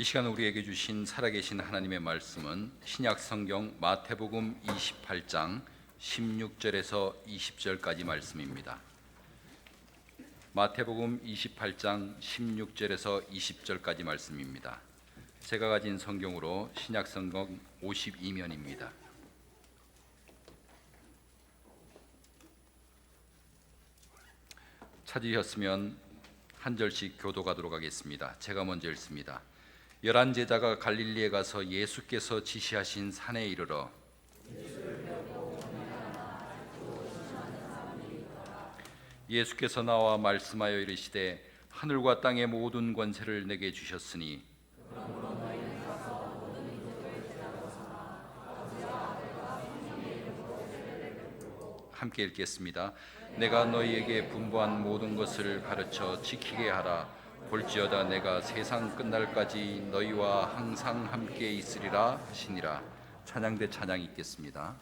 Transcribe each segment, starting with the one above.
이 시간 우리에게 주신 살아계신 하나님의 말씀은 신약성경 마태복음 28장 16절에서 20절까지 말씀입니다. 마태복음 28장 16절에서 20절까지 말씀입니다. 제가 가진 성경으로 신약성경 52면입니다. 찾으셨으면 한 절씩 교독하도록 하겠습니다. 제가 먼저 읽습니다. 11 제자가 갈릴리에 가서 예수께서 지시하신 산에 이르러 예수께서 나와 말씀하여 이르시되 하늘과 땅의 모든 권세를 내게 주셨으니 함께 읽겠습니다. 내가 너희에게 분부한 모든 것을 가르쳐 지키게 하라. 볼지어다 내가 세상 끝날까지 너희와 항상 함께 있으리라 하시니라. 찬양대 찬양 읽겠습니다.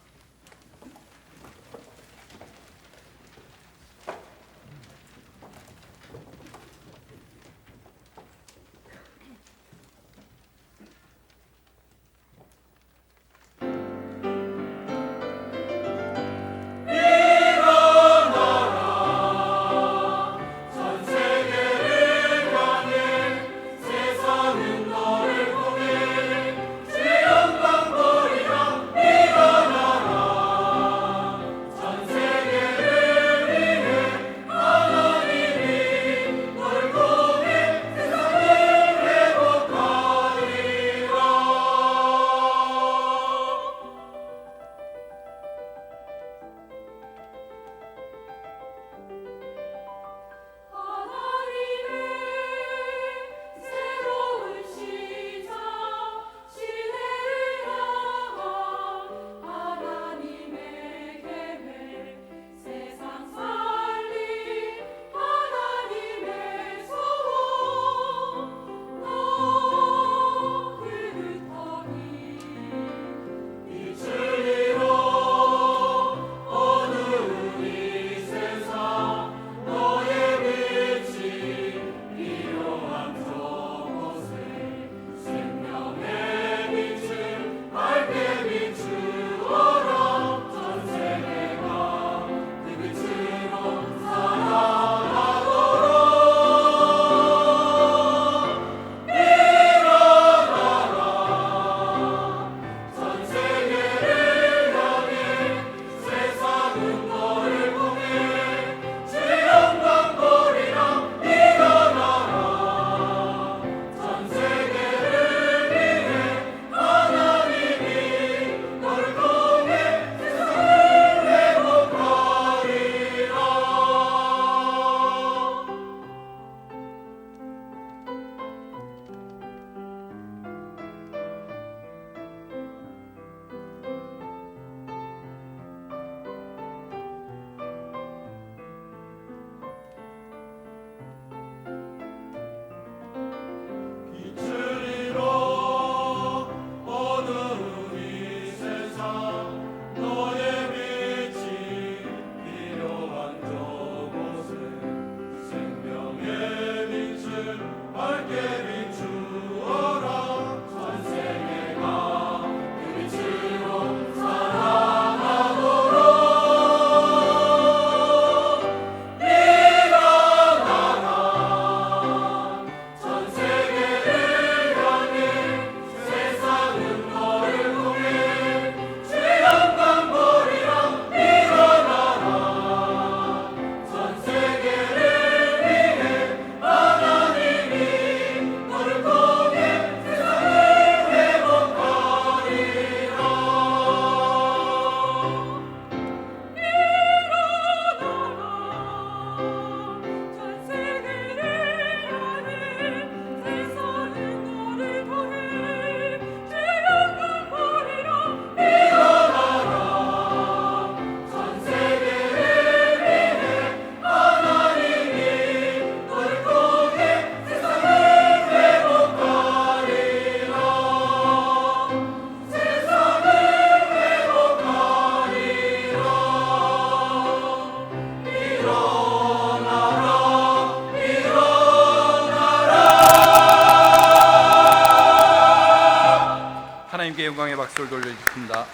영광의 박수를 돌려주십니다.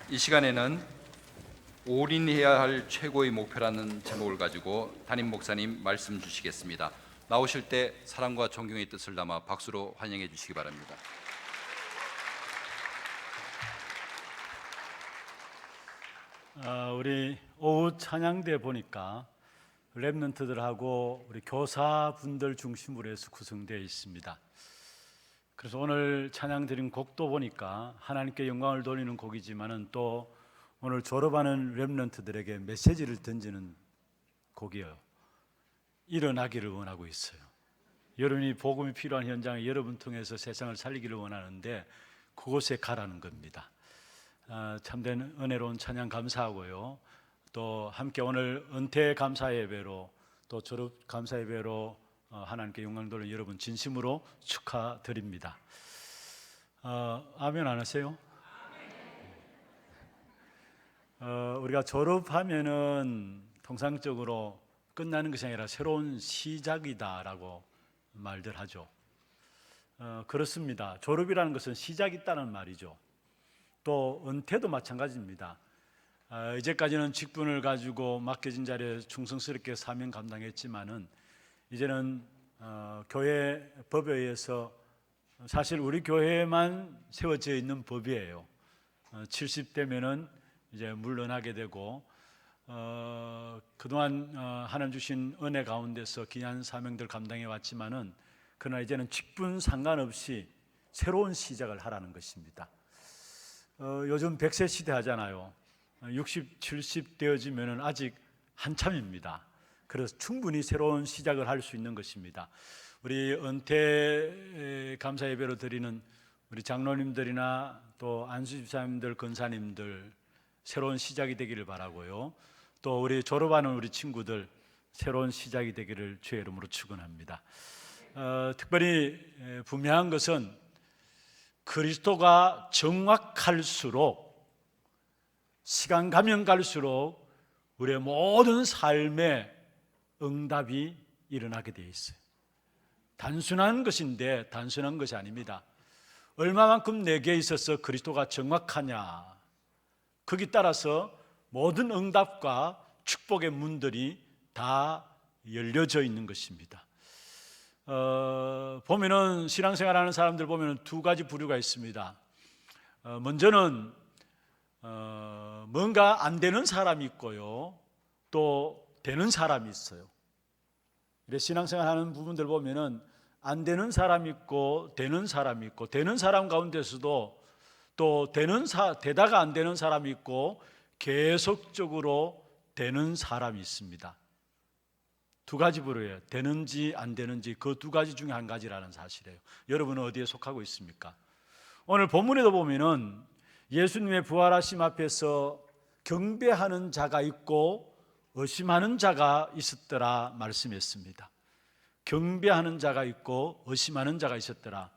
이 시간에는 올인해야 할 최고의 목표라는 제목을 가지고 담임 목사님 말씀 주시겠습니다. 나오실 때 사랑과 존경의 뜻을 담아 박수로 환영해 주시기 바랍니다. 우리 오후 찬양대 보니까 랩런트들하고 우리 교사분들 중심으로 해서 구성되어 있습니다. 그래서 오늘 찬양 드린 곡도 보니까 하나님께 영광을 돌리는 곡이지만은 또 오늘 졸업하는 랩런트들에게 메시지를 던지는 곡이에요. 일어나기를 원하고 있어요. 여러분이 복음이 필요한 현장에 여러분 통해서 세상을 살리기를 원하는데 그곳에 가라는 겁니다. 참된 은혜로운 찬양 감사하고요. 또 함께 오늘 은퇴 감사 예배로 또 졸업 감사 예배로 하나님께 영광 돌리는 여러분 진심으로 축하드립니다. 아멘 안 하세요? 우리가 졸업하면은 통상적으로 끝나는 것이 아니라 새로운 시작이다라고 말들 하죠. 그렇습니다. 졸업이라는 것은 시작이 있다는 말이죠. 또 은퇴도 마찬가지입니다. 이제까지는 직분을 가지고 맡겨진 자리에 충성스럽게 사명 감당했지만은 이제는 교회 법에 의해서 사실 우리 교회에만 세워져 있는 법이에요. 70대면은 이제 물러나게 되고 그동안 하나님 주신 은혜 가운데서 귀한 사명들 감당해 왔지만은 그러나 이제는 직분 상관없이 새로운 시작을 하라는 것입니다. 요즘 100세 시대 하잖아요. 60, 70 되어지면은 아직 한참입니다. 그래서 충분히 새로운 시작을 할 수 있는 것입니다. 우리 은퇴 감사 예배로 드리는 우리 장로님들이나 또 안수집사님들, 권사님들 새로운 시작이 되기를 바라고요. 또 우리 졸업하는 우리 친구들 새로운 시작이 되기를 주의 이름으로 축원합니다. 특별히 분명한 것은 그리스도가 정확할수록 시간 가면 갈수록 우리의 모든 삶에 응답이 일어나게 되어 있어요. 단순한 것인데 단순한 것이 아닙니다. 얼마만큼 내게 있어서 그리스도가 정확하냐, 거기 따라서 모든 응답과 축복의 문들이 다 열려져 있는 것입니다. 보면은 신앙생활하는 사람들 보면은 두 가지 부류가 있습니다. 먼저는 뭔가 안 되는 사람이 있고요, 또 되는 사람이 있어요. 신앙생활하는 부분들 보면은 안 되는 사람이 있고 되는 사람이 있고, 되는 사람 가운데서도 또 되다가 안 되는 사람이 있고 계속적으로 되는 사람이 있습니다. 두 가지 부류예요. 되는지 안 되는지, 그 두 가지 중에 한 가지라는 사실이에요. 여러분은 어디에 속하고 있습니까? 오늘 본문에도 보면은 예수님의 부활하심 앞에서 경배하는 자가 있고 의심하는 자가 있었더라 말씀했습니다. 경배하는 자가 있고 의심하는 자가 있었더라.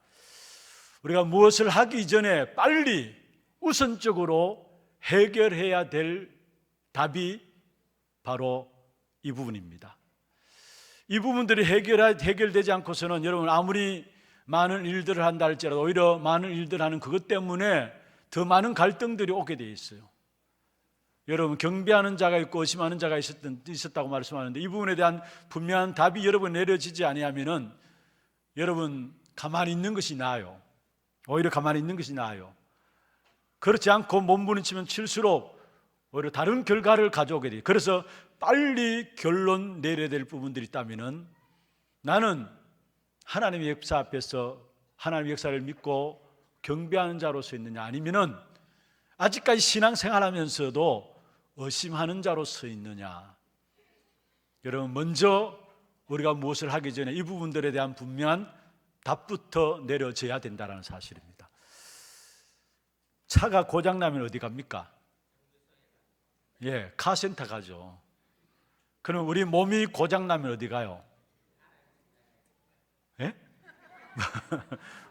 우리가 무엇을 하기 전에 빨리 우선적으로 해결해야 될 답이 바로 이 부분입니다. 이 부분들이 해결되지 않고서는 여러분 아무리 많은 일들을 한다 할지라도 오히려 많은 일들을 하는 그것 때문에 더 많은 갈등들이 오게 되어 있어요. 여러분 경배하는 자가 있고 의심하는 자가 있었다고 말씀하는데 이 부분에 대한 분명한 답이 여러분 내려지지 아니하면은 여러분 가만히 있는 것이 나아요. 오히려 가만히 있는 것이 나아요. 그렇지 않고 몸부림치면 칠수록 오히려 다른 결과를 가져오게 돼요. 그래서 빨리 결론 내려야 될 부분들이 있다면은 나는 하나님의 역사 앞에서 하나님의 역사를 믿고 경배하는 자로서 있느냐, 아니면은 아직까지 신앙생활하면서도 의심하는 자로서 있느냐. 여러분 먼저 우리가 무엇을 하기 전에 이 부분들에 대한 분명한 답부터 내려져야 된다는 사실입니다. 차가 고장나면 어디 갑니까? 카센터 가죠. 그럼 우리 몸이 고장나면 어디 가요?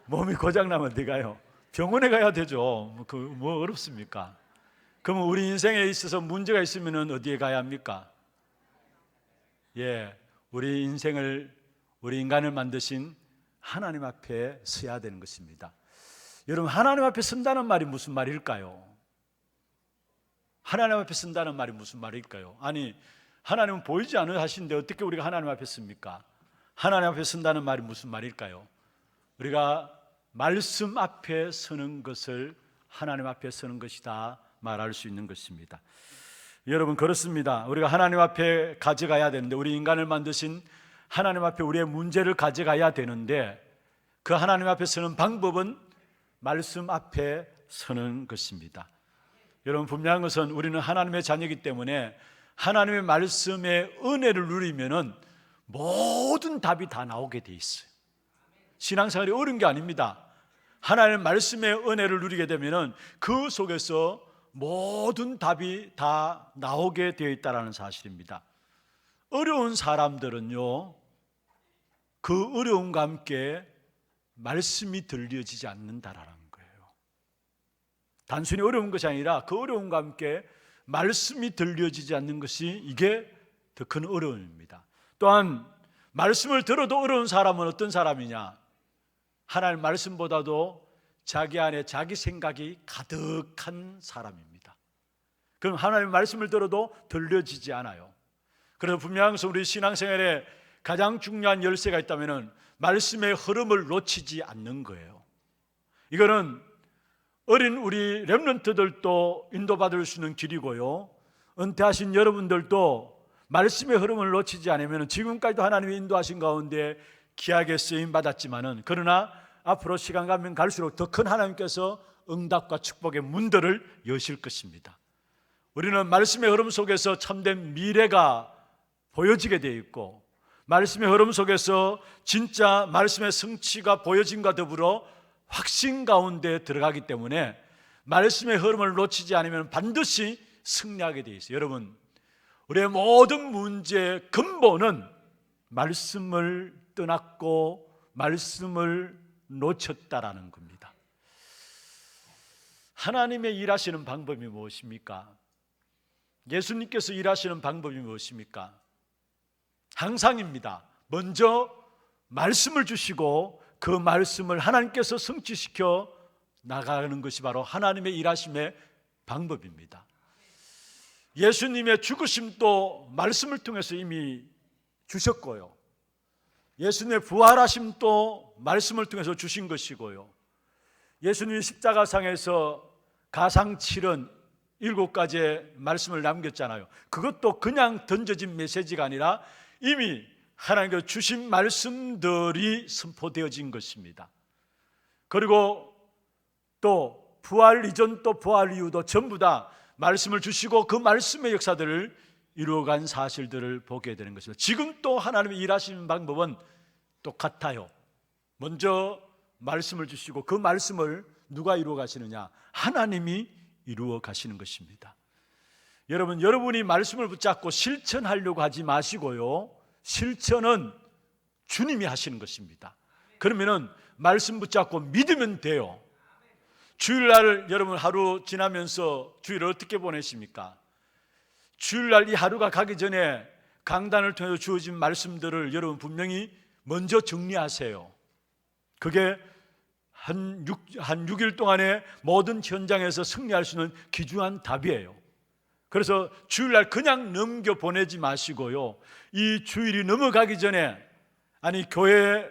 몸이 고장나면 어디 가요? 병원에 가야 되죠. 뭐 어렵습니까? 그러면 우리 인생에 있어서 문제가 있으면 어디에 가야 합니까? 우리 인간을 만드신 하나님 앞에 서야 되는 것입니다. 여러분, 하나님 앞에 선다는 말이 무슨 말일까요? 하나님 앞에 선다는 말이 무슨 말일까요? 아니, 하나님은 보이지 않으 하신데 어떻게 우리가 하나님 앞에 섭니까? 하나님 앞에 선다는 말이 무슨 말일까요? 우리가 말씀 앞에 서는 것을 하나님 앞에 서는 것이다 말할 수 있는 것입니다. 여러분, 그렇습니다. 우리가 하나님 앞에 가져가야 되는데, 우리 인간을 만드신 하나님 앞에 우리의 문제를 가져가야 되는데, 그 하나님 앞에 서는 방법은 말씀 앞에 서는 것입니다. 여러분, 분명한 것은 우리는 하나님의 자녀이기 때문에 하나님의 말씀의 은혜를 누리면은 모든 답이 다 나오게 돼 있어요. 신앙생활이 어려운 게 아닙니다. 하나님의 말씀의 은혜를 누리게 되면은 그 속에서 모든 답이 다 나오게 되어 있다는 사실입니다. 어려운 사람들은요, 그 어려움과 함께 말씀이 들려지지 않는다라는 거예요. 단순히 어려운 것이 아니라 그 어려움과 함께 말씀이 들려지지 않는 것이, 이게 더 큰 어려움입니다. 또한 말씀을 들어도 어려운 사람은 어떤 사람이냐? 하나님 말씀보다도 자기 안에 자기 생각이 가득한 사람입니다. 그럼 하나님 말씀을 들어도 들려지지 않아요. 그래서 분명한 것은 우리 신앙생활에 가장 중요한 열쇠가 있다면 말씀의 흐름을 놓치지 않는 거예요. 이거는 어린 우리 렘넌트들도 인도받을 수 있는 길이고요, 은퇴하신 여러분들도 말씀의 흐름을 놓치지 않으면 지금까지도 하나님이 인도하신 가운데 귀하게 쓰임 받았지만은, 그러나 앞으로 시간 가면 갈수록 더 큰 하나님께서 응답과 축복의 문들을 여실 것입니다. 우리는 말씀의 흐름 속에서 참된 미래가 보여지게 되어 있고, 말씀의 흐름 속에서 진짜 말씀의 성취가 보여짐과 더불어 확신 가운데 들어가기 때문에 말씀의 흐름을 놓치지 않으면 반드시 승리하게 되어 있어요. 여러분, 우리의 모든 문제의 근본은 말씀을 떠났고 말씀을 놓쳤다라는 겁니다. 하나님의 일하시는 방법이 무엇입니까? 예수님께서 일하시는 방법이 무엇입니까? 항상입니다. 먼저 말씀을 주시고 그 말씀을 하나님께서 성취시켜 나가는 것이 바로 하나님의 일하심의 방법입니다. 예수님의 죽으심도 말씀을 통해서 이미 주셨고요, 예수님의 부활하심도 말씀을 통해서 주신 것이고요, 예수님이 십자가상에서 가상 7은 7가지의 말씀을 남겼잖아요. 그것도 그냥 던져진 메시지가 아니라 이미 하나님께서 주신 말씀들이 선포되어진 것입니다. 그리고 또 부활 이전도 부활 이후도 전부 다 말씀을 주시고 그 말씀의 역사들을 이루어간 사실들을 보게 되는 것입니다. 지금 또 하나님의 일하시는 방법은 똑같아요. 먼저 말씀을 주시고 그 말씀을 누가 이루어 가시느냐? 하나님이 이루어 가시는 것입니다. 여러분, 여러분이 말씀을 붙잡고 실천하려고 하지 마시고요, 실천은 주님이 하시는 것입니다. 그러면은 말씀 붙잡고 믿으면 돼요. 주일날 여러분 하루 지나면서 주일을 어떻게 보내십니까? 주일날 이 하루가 가기 전에 강단을 통해서 주어진 말씀들을 여러분 분명히 먼저 정리하세요. 그게 한 6일 동안에 모든 현장에서 승리할 수 있는 귀중한 답이에요. 그래서 주일날 그냥 넘겨 보내지 마시고요, 이 주일이 넘어가기 전에, 아니 교회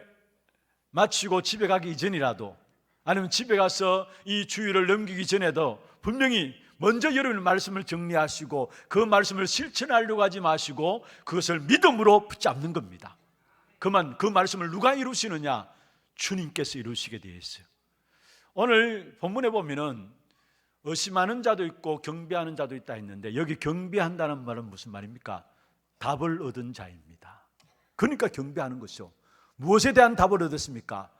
마치고 집에 가기 이전이라도, 아니면 집에 가서 이 주일을 넘기기 전에도 분명히 먼저 여러분의 말씀을 정리하시고 그 말씀을 실천하려고 하지 마시고 그것을 믿음으로 붙잡는 겁니다. 그 말씀을 누가 이루시느냐? 주님께서 이루시게 되어 있어요. 오늘 본문에 보면은 의심하는 자도 있고 경배하는 자도 있다 했는데, 여기 경배한다는 말은 무슨 말입니까? 답을 얻은 자입니다. 그러니까 경배하는 것이죠. 무엇에 대한 답을 얻었습니까?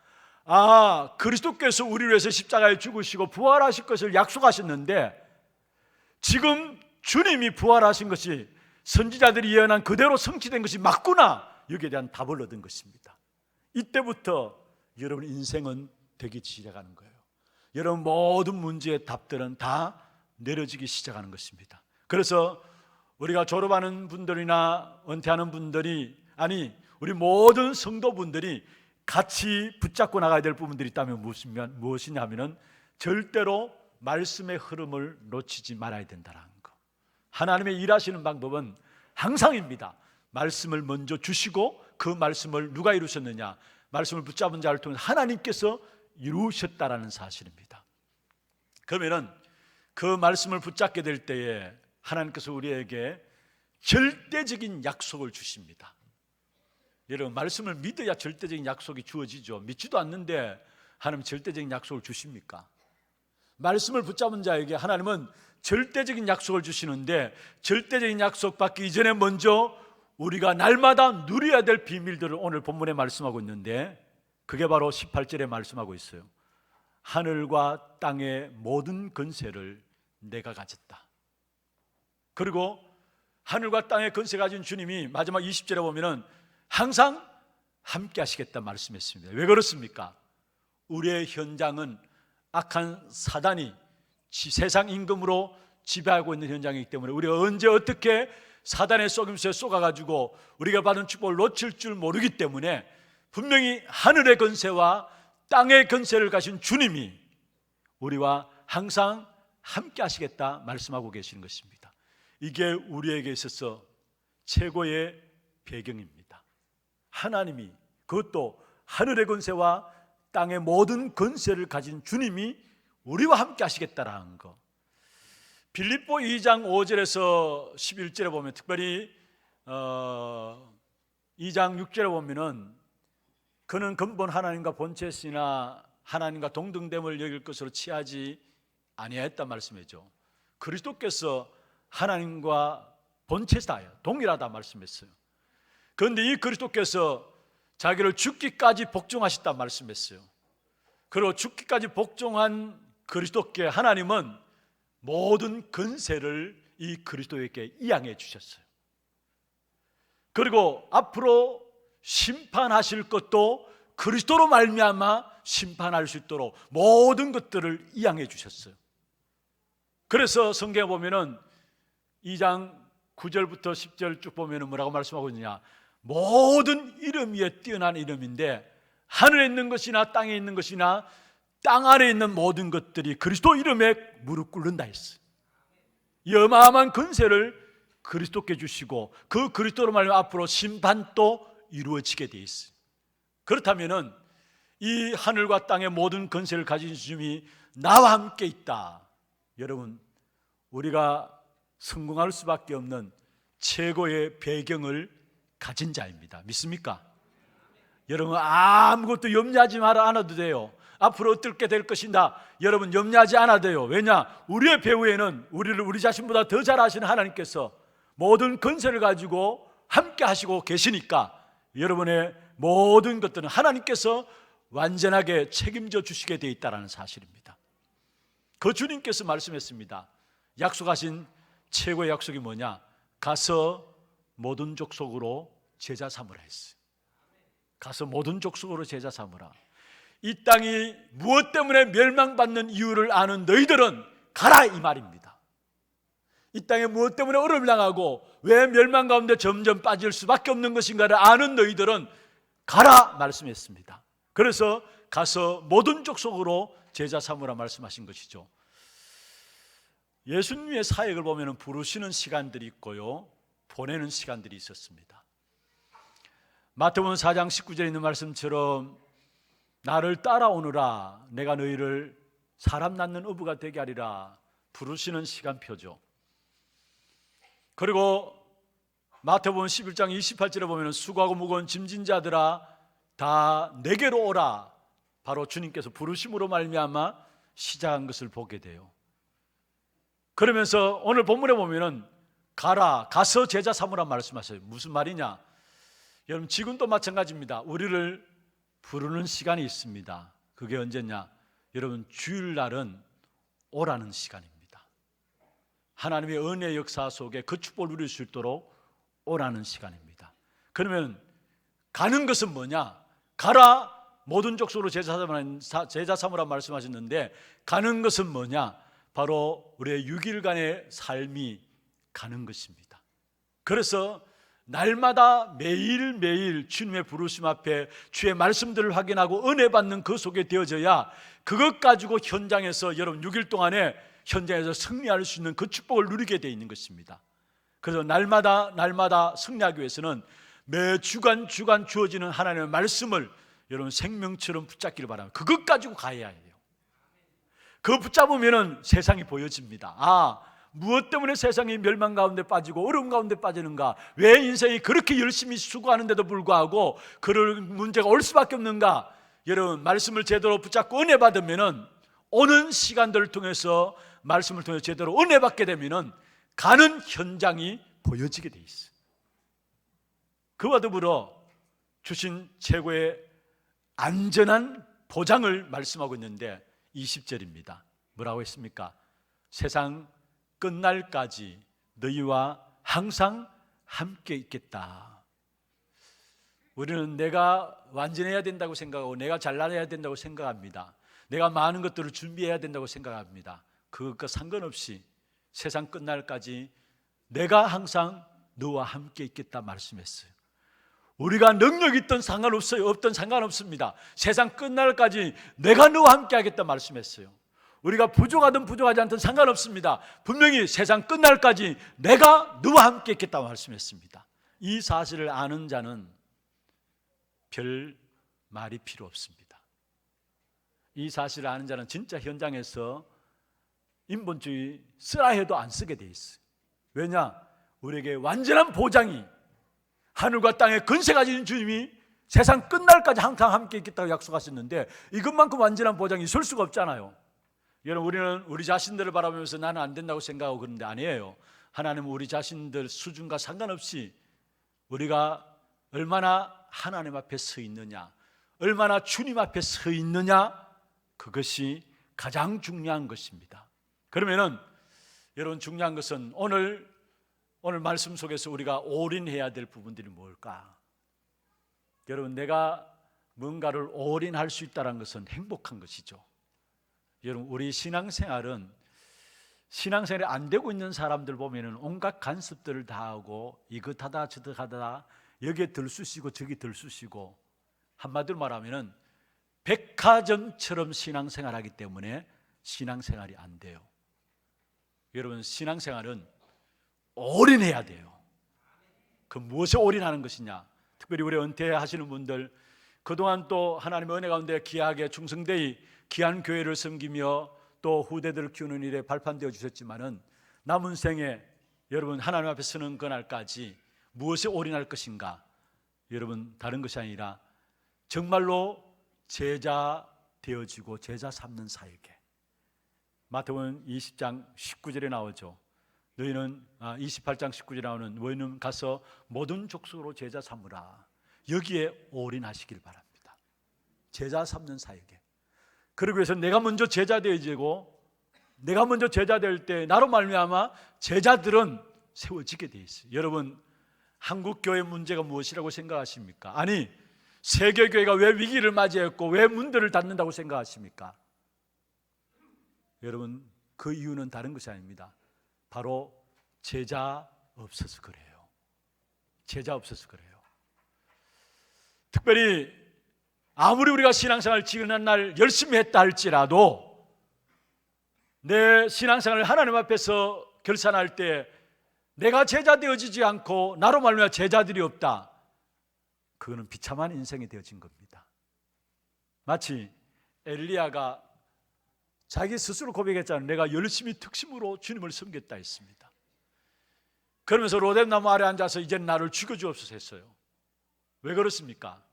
그리스도께서 우리를 위해서 십자가에 죽으시고 부활하실 것을 약속하셨는데, 지금 주님이 부활하신 것이 선지자들이 예언한 그대로 성취된 것이 맞구나, 여기에 대한 답을 얻은 것입니다. 이때부터 여러분 인생은 되기 시작하는 거예요. 여러분 모든 문제의 답들은 다 내려지기 시작하는 것입니다. 그래서 우리가 졸업하는 분들이나 은퇴하는 분들이, 아니 우리 모든 성도분들이 같이 붙잡고 나가야 될 부분들이 있다면 무엇이냐 하면은 절대로 말씀의 흐름을 놓치지 말아야 된다는 거. 하나님의 일하시는 방법은 항상입니다. 말씀을 먼저 주시고 그 말씀을 누가 이루셨느냐? 말씀을 붙잡은 자를 통해 하나님께서 이루셨다라는 사실입니다. 그러면은 그 말씀을 붙잡게 될 때에 하나님께서 우리에게 절대적인 약속을 주십니다. 여러분, 말씀을 믿어야 절대적인 약속이 주어지죠. 믿지도 않는데 하나님 절대적인 약속을 주십니까? 말씀을 붙잡은 자에게 하나님은 절대적인 약속을 주시는데, 절대적인 약속 받기 이전에 먼저 우리가 날마다 누려야 될 비밀들을 오늘 본문에 말씀하고 있는데, 그게 바로 18절에 말씀하고 있어요. 하늘과 땅의 모든 권세를 내가 가졌다. 그리고 하늘과 땅의 권세 가진 주님이 마지막 20절에 보면은 항상 함께 하시겠다 말씀했습니다. 왜 그렇습니까? 우리의 현장은 악한 사단이 세상 임금으로 지배하고 있는 현장이기 때문에 우리가 언제 어떻게 사단의 속임수에 쏘가가지고 우리가 받은 축복을 놓칠 줄 모르기 때문에 분명히 하늘의 권세와 땅의 권세를 가신 주님이 우리와 항상 함께 하시겠다 말씀하고 계시는 것입니다. 이게 우리에게 있어서 최고의 배경입니다. 하나님이, 그것도 하늘의 권세와 땅의 모든 권세를 가진 주님이 우리와 함께 하시겠다라는 거. 빌립보 2장 5절에서 11절에 보면, 특별히 2장 6절에 보면은 그는 근본 하나님과 본체시나 하나님과 동등됨을 여길 것으로 취하지 아니하였단 말씀이죠. 그리스도께서 하나님과 본체다, 동일하다 말씀했어요. 그런데 이 그리스도께서 자기를 죽기까지 복종하셨다 말씀했어요. 그리고 죽기까지 복종한 그리스도께 하나님은 모든 권세를 이 그리스도에게 이양해 주셨어요. 그리고 앞으로 심판하실 것도 그리스도로 말미암아 심판할 수 있도록 모든 것들을 이양해 주셨어요. 그래서 성경에 보면은 2장 9절부터 10절 쭉 보면은 뭐라고 말씀하고 있느냐? 모든 이름 위에 뛰어난 이름인데 하늘에 있는 것이나 땅에 있는 것이나 땅 아래에 있는 모든 것들이 그리스도 이름에 무릎 꿇는다 했어요. 이 어마어마한 권세를 그리스도께 주시고 그 그리스도로 말미암아 앞으로 심판도 이루어지게 돼 있어요. 그렇다면은 이 하늘과 땅의 모든 권세를 가진 주님이 나와 함께 있다. 여러분, 우리가 성공할 수밖에 없는 최고의 배경을 가진 자입니다. 믿습니까? 여러분, 아무것도 염려하지 않아도 돼요. 앞으로 어떻게 될 것인가 여러분 염려하지 않아도 돼요. 왜냐? 우리의 배후에는 우리를 우리 자신보다 더 잘 아시는 하나님께서 모든 권세를 가지고 함께 하시고 계시니까 여러분의 모든 것들은 하나님께서 완전하게 책임져 주시게 되어 있다는 사실입니다. 그 주님께서 말씀했습니다. 약속하신 최고의 약속이 뭐냐? 가서 모든 족속으로 제자 삼으라 했어요. 가서 모든 족속으로 제자 삼으라. 이 땅이 무엇 때문에 멸망받는 이유를 아는 너희들은 가라, 이 말입니다. 이 땅에 무엇 때문에 어려움을 당하고 왜 멸망 가운데 점점 빠질 수밖에 없는 것인가를 아는 너희들은 가라 말씀했습니다. 그래서 가서 모든 족속으로 제자 삼으라 말씀하신 것이죠. 예수님의 사역을 보면 부르시는 시간들이 있고요, 보내는 시간들이 있었습니다. 마태복음 4장 19절에 있는 말씀처럼 나를 따라오느라 내가 너희를 사람 낳는 어부가 되게 하리라 부르시는 시간표죠. 그리고 마태복음 11장 28절에 보면 수고하고 무거운 짐진 자들아 다 내게로 오라, 바로 주님께서 부르심으로 말미암아 시작한 것을 보게 돼요. 그러면서 오늘 본문에 보면은 가라, 가서 제자 삼으라 말씀하셔요. 무슨 말이냐? 여러분, 지금도 마찬가지입니다. 우리를 부르는 시간이 있습니다. 그게 언제냐? 여러분, 주일날은 오라는 시간입니다. 하나님의 은혜의 역사 속에 그 축복을 누릴 수 있도록 오라는 시간입니다. 그러면 가는 것은 뭐냐? 가라, 모든 족속으로 제자 삼으라 말씀하셨는데 가는 것은 뭐냐? 바로 우리의 6일간의 삶이 가는 것입니다. 그래서 날마다 매일매일 주님의 부르심 앞에 주의 말씀들을 확인하고 은혜 받는 그 속에 되어져야 그것 가지고 현장에서 여러분 6일 동안에 현장에서 승리할 수 있는 그 축복을 누리게 되어 있는 것입니다. 그래서 날마다 승리하기 위해서는 매 주간 주어지는 하나님의 말씀을 여러분 생명처럼 붙잡기를 바랍니다. 그것 가지고 가야 해요. 그거 붙잡으면 세상이 보여집니다. 무엇 때문에 세상이 멸망 가운데 빠지고 어려움 가운데 빠지는가? 왜 인생이 그렇게 열심히 수고하는데도 불구하고 그런 문제가 올 수밖에 없는가? 여러분 말씀을 제대로 붙잡고 은혜 받으면 오는 시간들을 통해서 말씀을 통해서 제대로 은혜 받게 되면 가는 현장이 보여지게 돼 있어요. 그와 더불어 주신 최고의 안전한 보장을 말씀하고 있는데 20절입니다. 뭐라고 했습니까? 세상 끝날까지 너희와 항상 함께 있겠다. 우리는 내가 완전해야 된다고 생각하고 내가 잘나야 된다고 생각합니다. 내가 많은 것들을 준비해야 된다고 생각합니다. 그것과 상관없이 세상 끝날까지 내가 항상 너와 함께 있겠다 말씀했어요. 우리가 능력 있든 상관없어요. 없든 상관없습니다. 세상 끝날까지 내가 너와 함께 하겠다 말씀했어요. 우리가 부족하든 부족하지 않든 상관없습니다. 분명히 세상 끝날까지 내가 너와 함께 있겠다 말씀했습니다. 이 사실을 아는 자는 별 말이 필요 없습니다. 이 사실을 아는 자는 진짜 현장에서 인본주의 쓰라 해도 안 쓰게 돼 있어요. 왜냐? 우리에게 완전한 보장이 하늘과 땅의 근세 가진 주님이 세상 끝날까지 항상 함께 있겠다고 약속하셨는데 이것만큼 완전한 보장이 있을 수가 없잖아요. 여러분 우리는 우리 자신들을 바라보면서 나는 안 된다고 생각하고 그런데 아니에요. 하나님은 우리 자신들 수준과 상관없이 우리가 얼마나 하나님 앞에 서 있느냐, 얼마나 주님 앞에 서 있느냐, 그것이 가장 중요한 것입니다. 그러면은 여러분 중요한 것은 오늘 말씀 속에서 우리가 올인해야 될 부분들이 뭘까? 여러분 내가 뭔가를 올인할 수 있다는 것은 행복한 것이죠. 여러분 우리 신앙생활이 안 되고 있는 사람들 보면은 온갖 간섭들을 다 하고 이것 하다 저것 하다 여기에 들쑤시고 저기 들쑤시고 한마디로 말하면은 백화점처럼 신앙생활하기 때문에 신앙생활이 안 돼요. 여러분 신앙생활은 올인해야 돼요. 그 무엇에 올인하는 것이냐? 특별히 우리 은퇴하시는 분들 그동안 또 하나님의 은혜 가운데 귀하게 충성되이 귀한 교회를 섬기며 또 후대들을 키우는 일에 발판되어 주셨지만은 남은 생에 여러분 하나님 앞에 서는 그날까지 무엇에 올인할 것인가? 여러분 다른 것이 아니라 정말로 제자 되어지고 제자 삼는 사역에 마태복음 20장 19절에 나오죠. 너희는 28장 19절에 나오는 너희는 가서 모든 족속으로 제자 삼으라. 여기에 올인하시길 바랍니다. 제자 삼는 사역에. 그러기 위해서 내가 먼저 제자 되어지고 내가 먼저 제자 될 때 나로 말미암아 제자들은 세워지게 돼 있어요. 여러분 한국 교회 문제가 무엇이라고 생각하십니까? 아니 세계 교회가 왜 위기를 맞이했고 왜 문들을 닫는다고 생각하십니까? 여러분 그 이유는 다른 것이 아닙니다. 바로 제자 없어서 그래요. 제자 없어서 그래요. 특별히 아무리 우리가 신앙생활을 지난 열심히 했다 할지라도 내 신앙생활을 하나님 앞에서 결산할 때 내가 제자 되어지지 않고 나로 말미암아 제자들이 없다. 그거는 비참한 인생이 되어진 겁니다. 마치 엘리야가 자기 스스로 고백했잖아요. 내가 열심히 특심으로 주님을 섬겼다 했습니다. 그러면서 로뎀나무 아래 앉아서 이제 나를 죽여주옵소서 했어요. 왜 그렇습니까?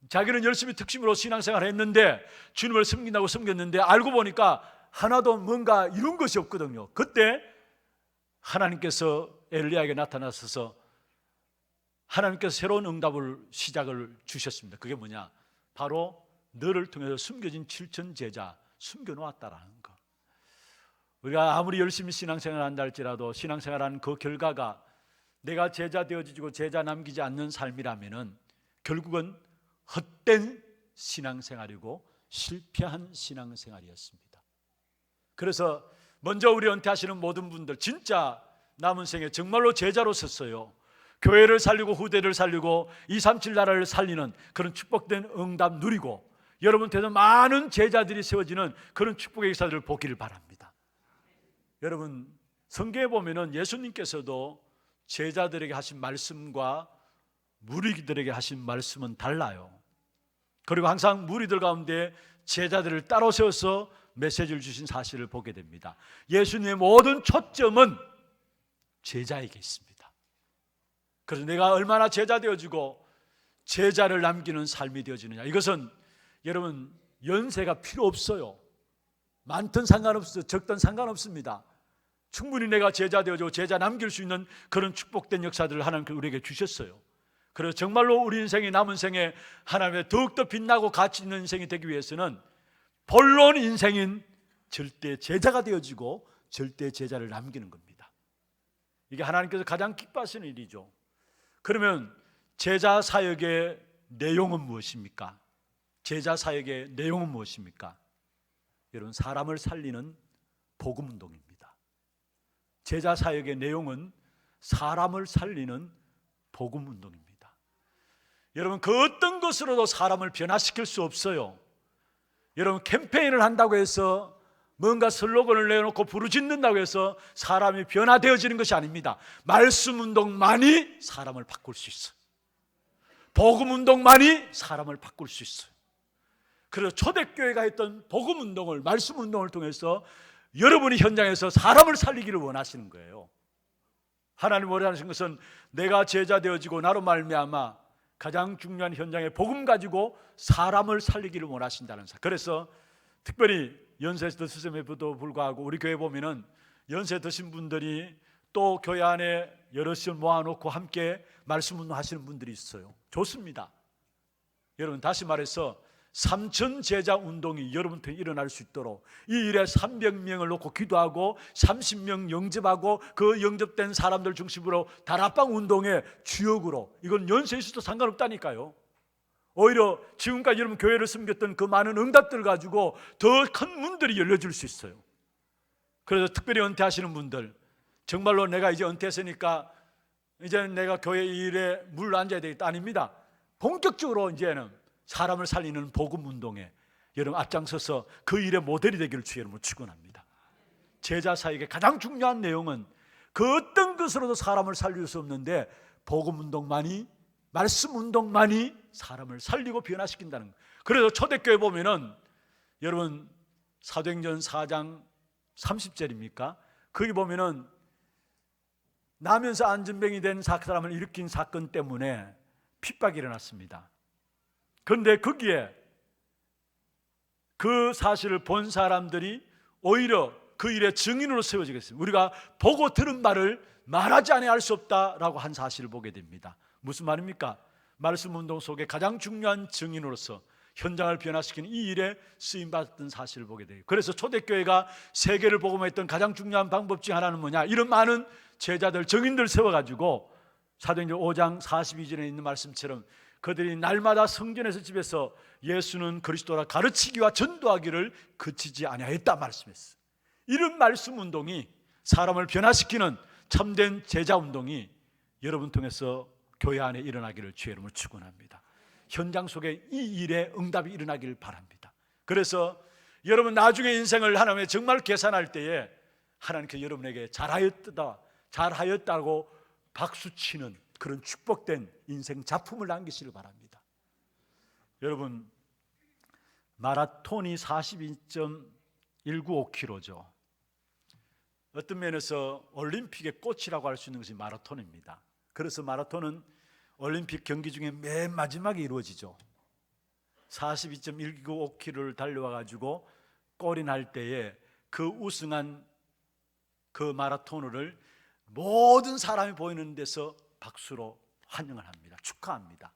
자기는 열심히 특심으로 신앙생활을 했는데 주님을 섬긴다고 섬겼는데 알고 보니까 하나도 뭔가 이룬 것이 없거든요. 그때 하나님께서 엘리야에게 나타나셔서 하나님께서 새로운 응답을 시작을 주셨습니다. 그게 뭐냐? 바로 너를 통해서 숨겨진 7천 제자 숨겨놓았다라는 거. 우리가 아무리 열심히 신앙생활을 한다 할지라도 신앙생활하는 그 결과가 내가 제자 되어지고 제자 남기지 않는 삶이라면은 결국은 헛된 신앙생활이고 실패한 신앙생활이었습니다. 그래서 먼저 우리 은퇴하시는 모든 분들 진짜 남은 생에 정말로 제자로 섰어요. 교회를 살리고 후대를 살리고 237 나라를 살리는 그런 축복된 응답 누리고 여러분께서 많은 제자들이 세워지는 그런 축복의 역사들을 보기를 바랍니다. 여러분, 성경에 보면은 예수님께서도 제자들에게 하신 말씀과 무리들에게 하신 말씀은 달라요. 그리고 항상 무리들 가운데 제자들을 따로 세워서 메시지를 주신 사실을 보게 됩니다. 예수님의 모든 초점은 제자에게 있습니다. 그래서 내가 얼마나 제자 되어지고 제자를 남기는 삶이 되어지느냐, 이것은 여러분 연세가 필요 없어요. 많든 상관없어요. 적든 상관없습니다. 충분히 내가 제자 되어지고 제자 남길 수 있는 그런 축복된 역사들을 하나님께서 우리에게 주셨어요. 그래서 정말로 우리 인생이 남은 생에 하나님의 더욱더 빛나고 가치 있는 인생이 되기 위해서는 본론 인생인 절대 제자가 되어지고 절대 제자를 남기는 겁니다. 이게 하나님께서 가장 기뻐하시는 일이죠. 그러면 제자 사역의 내용은 무엇입니까? 제자 사역의 내용은 무엇입니까? 여러분, 사람을 살리는 복음 운동입니다. 제자 사역의 내용은 사람을 살리는 복음 운동입니다. 여러분, 그 어떤 것으로도 사람을 변화시킬 수 없어요. 여러분, 캠페인을 한다고 해서 뭔가 슬로건을 내놓고 부르짖는다고 해서 사람이 변화되어지는 것이 아닙니다. 말씀 운동만이 사람을 바꿀 수 있어요. 복음 운동만이 사람을 바꿀 수 있어요. 그래서 초대교회가 했던 복음 운동을, 말씀 운동을 통해서 여러분이 현장에서 사람을 살리기를 원하시는 거예요. 하나님 원하시는 것은 내가 제자 되어지고 나로 말미암아 가장 중요한 현장에 복음 가지고 사람을 살리기를 원하신다는 사실. 그래서 특별히 연세 드심에도 불구하고 우리 교회 보면은 연세 드신 분들이 또 교회 안에 여럿을 모아놓고 함께 말씀 운동하시는 분들이 있어요. 좋습니다. 여러분, 다시 말해서 3천 제자 운동이 여러분한테 일어날 수 있도록 이 일에 300명을 놓고 기도하고 30명 영접하고 그 영접된 사람들 중심으로 다락방 운동의 주역으로, 이건 연세 있어도 상관없다니까요. 오히려 지금까지 여러분 교회를 섬겼던 그 많은 응답들 가지고 더 큰 문들이 열려질 수 있어요. 그래서 특별히 은퇴하시는 분들, 정말로 내가 이제 은퇴했으니까 이제 내가 교회 일에 물러앉아야 되겠다, 아닙니다. 본격적으로 이제는 사람을 살리는 복음 운동에 여러분 앞장서서 그 일의 모델이 되기를 주의 이름으로 축원합니다. 제자 사역의 가장 중요한 내용은 그 어떤 것으로도 사람을 살릴 수 없는데 복음 운동만이, 말씀 운동만이 사람을 살리고 변화시킨다는 거예요. 그래서 초대교회 보면은 여러분 사도행전 4장 30절입니까? 거기 보면은 나면서 안전병이 된 사람을 일으킨 사건 때문에 핍박이 일어났습니다. 그런데 거기에 그 사실을 본 사람들이 오히려 그 일의 증인으로 세워지겠습니다. 우리가 보고 들은 말을 말하지 아니할 수 없다라고 한 사실을 보게 됩니다. 무슨 말입니까? 말씀 운동 속에 가장 중요한 증인으로서 현장을 변화시키는 이 일에 쓰임받았던 사실을 보게 돼요. 그래서 초대교회가 세계를 복음했던 가장 중요한 방법 중 하나는 뭐냐? 이런 많은 제자들, 증인들 세워가지고 사도행전 5장 42절에 있는 말씀처럼 그들이 날마다 성전에서 집에서 예수는 그리스도라 가르치기와 전도하기를 그치지 아니하였다 말씀했어요. 이런 말씀 운동이, 사람을 변화시키는 참된 제자 운동이 여러분 통해서 교회 안에 일어나기를 주의 이름으로 축원합니다. 현장 속에 이 일에 응답이 일어나기를 바랍니다. 그래서 여러분 나중에 인생을 하나님의 정말 계산할 때에 하나님께 여러분에게 잘하였다고 박수치는 그런 축복된 인생 작품을 남기시길 바랍니다. 여러분, 마라톤이 42.195km죠. 어떤 면에서 올림픽의 꽃이라고 할 수 있는 것이 마라톤입니다. 그래서 마라톤은 올림픽 경기 중에 맨 마지막에 이루어지죠. 42.195km를 달려와 가지고 골이 날 때에 그 우승한 그 마라토너를 모든 사람이 보이는 데서 박수로 환영을 합니다. 축하합니다.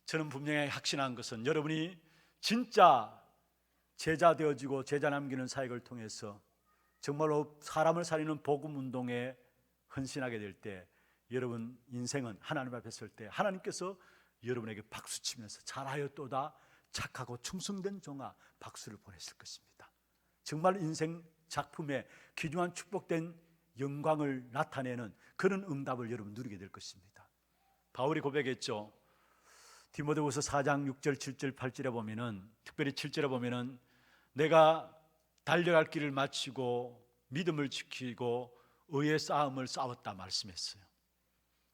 저는 분명히 확신한 것은 여러분이 진짜 제자 되어지고 제자 남기는 사역을 통해서 정말로 사람을 살리는 복음 운동에 헌신하게 될 때 여러분 인생은 하나님 앞에 설 때 하나님께서 여러분에게 박수 치면서 잘하였도다 착하고 충성된 종아 박수를 보내실 것입니다. 정말 인생 작품에 귀중한 축복된 영광을 나타내는 그런 응답을 여러분 누리게 될 것입니다. 바울이 고백했죠. 디모데후서 4장 6절 7절 8절에 보면은, 특별히 7절에 보면은 내가 달려갈 길을 마치고 믿음을 지키고 의의 싸움을 싸웠다 말씀했어요.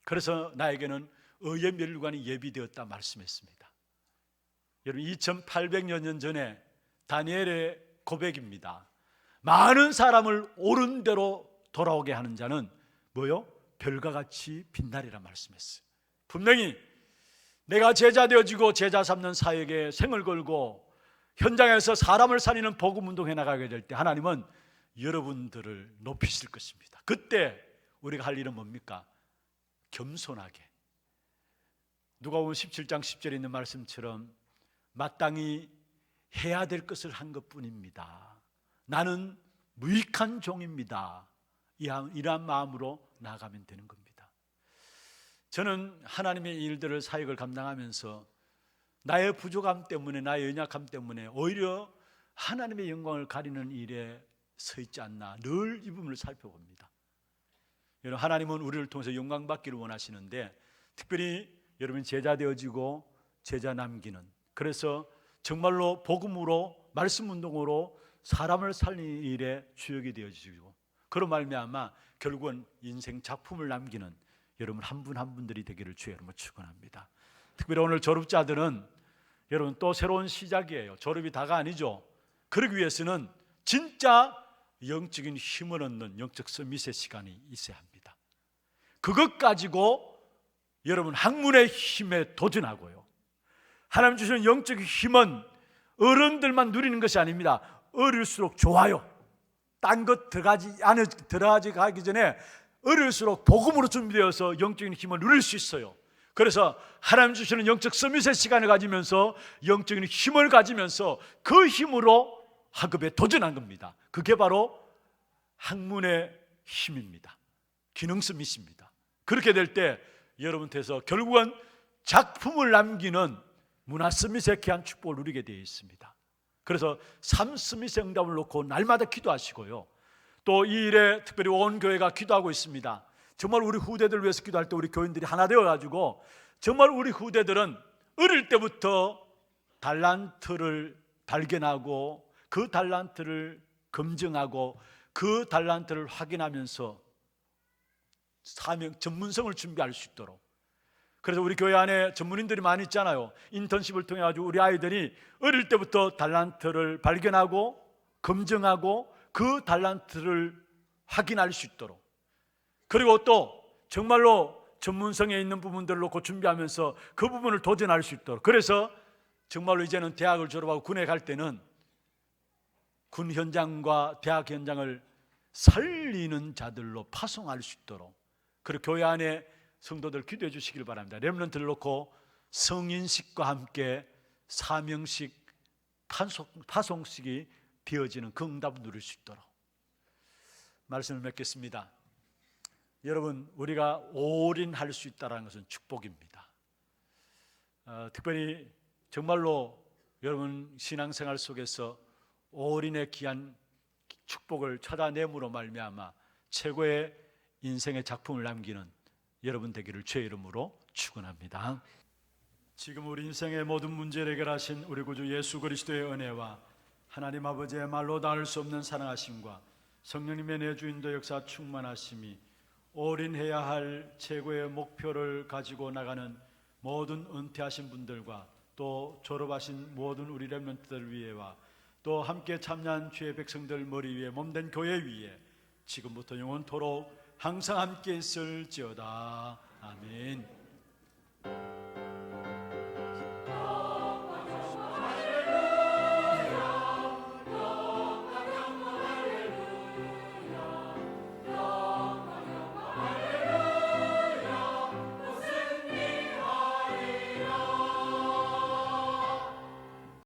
그래서 나에게는 의의 멸류관이 예비되었다 말씀했습니다. 여러분 2800여 년 전에 다니엘의 고백입니다. 많은 사람을 옳은 대로 돌아오게 하는 자는 뭐요? 별과 같이 빛나리라 말씀했어요. 분명히 내가 제자 되어지고 제자 삼는 사역에 생을 걸고 현장에서 사람을 살리는 복음 운동해 나가게 될 때 하나님은 여러분들을 높이실 것입니다. 그때 우리가 할 일은 뭡니까? 겸손하게, 누가복음 17장 10절에 있는 말씀처럼 마땅히 해야 될 것을 한 것뿐입니다. 나는 무익한 종입니다. 이러한 마음으로 나아가면 되는 겁니다. 저는 하나님의 일들을 사역을 감당하면서 나의 부족함 때문에, 나의 연약함 때문에 오히려 하나님의 영광을 가리는 일에 서 있지 않나 늘 이 부분을 살펴봅니다. 여러분, 하나님은 우리를 통해서 영광 받기를 원하시는데 특별히 여러분 제자 되어지고 제자 남기는, 그래서 정말로 복음으로 말씀 운동으로 사람을 살리는 일에 주역이 되어지고 그런 말미암아 결국은 인생 작품을 남기는 여러분 한 분 한 분들이 되기를 주의 이름으로 축원합니다. 특별히 오늘 졸업자들은 여러분 또 새로운 시작이에요. 졸업이 다가 아니죠. 그러기 위해서는 진짜 영적인 힘을 얻는 영적 서밋의 시간이 있어야 합니다. 그것 가지고 여러분 학문의 힘에 도전하고요, 하나님 주시는 영적인 힘은 어른들만 누리는 것이 아닙니다. 어릴수록 좋아요. 딴 것 들어가지 가기 전에 어릴수록 복음으로 준비되어서 영적인 힘을 누릴 수 있어요. 그래서 하나님 주시는 영적 서밋의 시간을 가지면서 영적인 힘을 가지면서 그 힘으로 학업에 도전한 겁니다. 그게 바로 학문의 힘입니다. 기능 서밋입니다. 그렇게 될 때 여러분께서 결국은 작품을 남기는 문화 서밋의 귀한 축복을 누리게 되어 있습니다. 그래서 삶 서밋의 응답을 놓고 날마다 기도하시고요, 또 이 일에 특별히 온 교회가 기도하고 있습니다. 정말 우리 후대들을 위해서 기도할 때 우리 교인들이 하나 되어가지고 정말 우리 후대들은 어릴 때부터 달란트를 발견하고 그 달란트를 검증하고 그 달란트를 확인하면서 사명, 전문성을 준비할 수 있도록, 그래서 우리 교회 안에 전문인들이 많이 있잖아요. 인턴십을 통해 가지고 우리 아이들이 어릴 때부터 달란트를 발견하고 검증하고 그 달란트를 확인할 수 있도록, 그리고 또 정말로 전문성에 있는 부분들을 놓고 준비하면서 그 부분을 도전할 수 있도록, 그래서 정말로 이제는 대학을 졸업하고 군에 갈 때는 군 현장과 대학 현장을 살리는 자들로 파송할 수 있도록, 그리고 교회 안에 성도들 기도해 주시길 바랍니다. 렘넌트를 놓고 성인식과 함께 사명식, 파송식이 되어지는 그 응답을 누릴 수 있도록 말씀을 맺겠습니다. 여러분, 우리가 올인할 수 있다는 것은 축복입니다. 특별히 정말로 여러분 신앙생활 속에서 올인의 귀한 축복을 찾아냄으로 말미암아 최고의 인생의 작품을 남기는 여러분 되기를 주의 이름으로 축원합니다. 지금 우리 인생의 모든 문제를 해결하신 우리 구주 예수 그리스도의 은혜와 하나님 아버지의 말로 닿을 수 없는 사랑하심과 성령님의 내주인도 역사 충만하심이 올인해야 할 최고의 목표를 가지고 나가는 모든 은퇴하신 분들과 또 졸업하신 모든 우리 렘넌트들 위에와 또 함께 참여한 주의 백성들 머리 위에 몸된 교회 위에 지금부터 영원토록 항상 함께 있을지어다. 아멘.